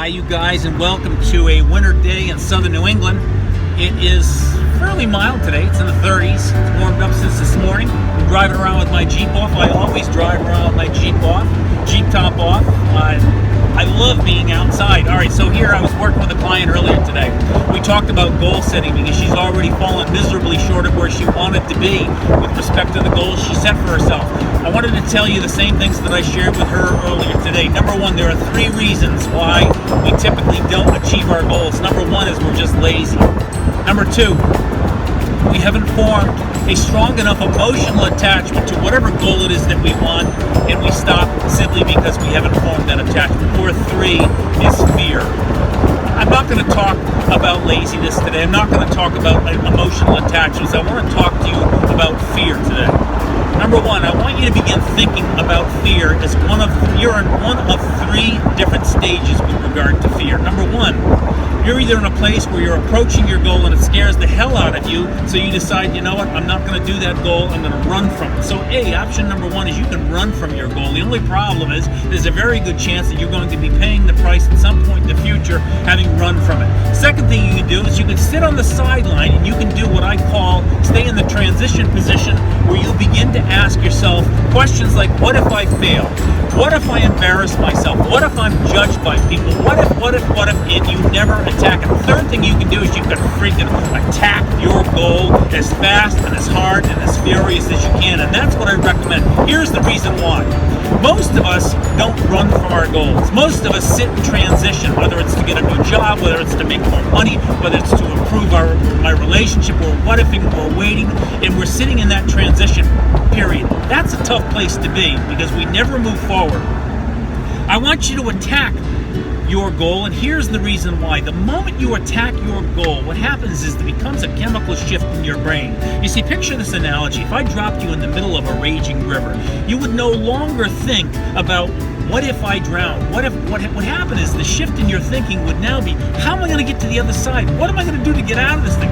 Hi you guys, and welcome to a winter day in southern New England. It is fairly mild today. It's in the 30s. It's warmed up since this morning. I'm driving around with my Jeep off. I always drive around with my Jeep top off. I love being outside. Alright, so here I was working with a client earlier today. We talked about goal setting because she's already fallen miserably short of where she wanted to be with respect to the goals she set for herself. I wanted to tell you the same things that I shared with her earlier today. Number one, there are 3 reasons why we typically don't achieve our goals. Number one is we're just lazy. Number 2, we haven't formed a strong enough emotional attachment to whatever goal it is that we want, and we stop simply because we haven't formed that attachment. Or 3 is fear. I'm not going to talk about laziness today. I'm not going to talk about emotional attachments. I want to talk to you about fear today. Number one, I want you to begin thinking about fear as you're in one of 3 different stages with regard to fear. Number one, you're either in a place where you're approaching your goal and it scares the hell out of you, so you decide, you know what, I'm not going to do that goal, I'm going to run from it. So option number 1 is you can run from your goal. The only problem is there's a very good chance that you're going to be paying the price at some point in the future having run from it. Second thing you can do is you can sit on the sideline and you can do what I call stay in the transition position, where you begin to ask yourself questions like, what if I fail? What if I embarrass myself? What if I'm judged by people? What if, and you never attack it. The third thing you can do is you can freaking attack your goal as fast and as hard and as furious as you can, and that's what I recommend. Here's the reason why. Most of us don't run from our goals. Most of us sit in transition, whether it's to get a new job, whether it's to make more money, whether it's to improve my relationship, or what ifing, or waiting, and we're sitting in that transition period. That's a tough place to be because we never move forward. I want you to attack your goal, and here's the reason why. The moment you attack your goal, what happens is there becomes a chemical shift in your brain. You see, picture this analogy. If I dropped you in the middle of a raging river, you would no longer think about what if I drown? What happened is the shift in your thinking would now be, how am I going to get to the other side? What am I going to do to get out of this thing?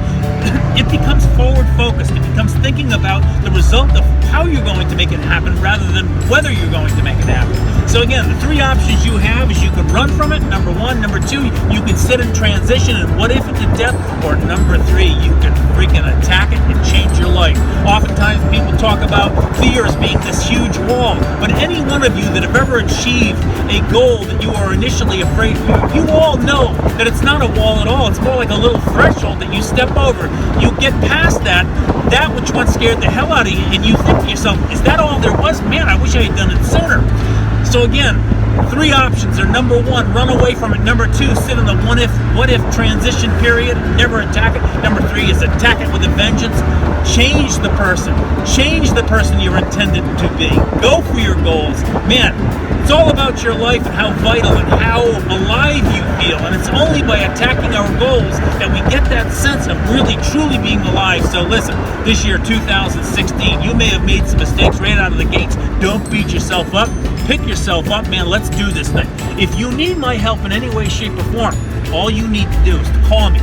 It becomes forward focused. It becomes thinking about the result of how you're going to make it happen rather than whether you're going to make it happen. So again, the 3 options you have is you can run from it, number 1. Number 2, you can sit in transition and what if it to death. Or number 3, you can freaking attack it and change your life. Oftentimes people talk about fear as being this huge wall, but any one of you that have ever achieved a goal that you are initially afraid of, you all know that it's not a wall at all. It's more like a little threshold that you step over. You get past that which once scared the hell out of you, and you think to yourself, is that all there was? Man, I wish I had done it sooner. So again, 3 options are: number 1, run away from it; number 2, sit in the what if transition period, never attack it; number 3 is attack it with a vengeance. Change the person you're intended to be. Go for your goals. Man, it's all about your life and how vital and how alive you feel, and it's only by attacking our goals that we get that sense of really truly being alive. So listen, this year 2016, you may have made some mistakes right out of the gates. Don't beat yourself up. Pick yourself up, man. Let's do this thing. If you need my help in any way, shape, or form, all you need to do is to call me.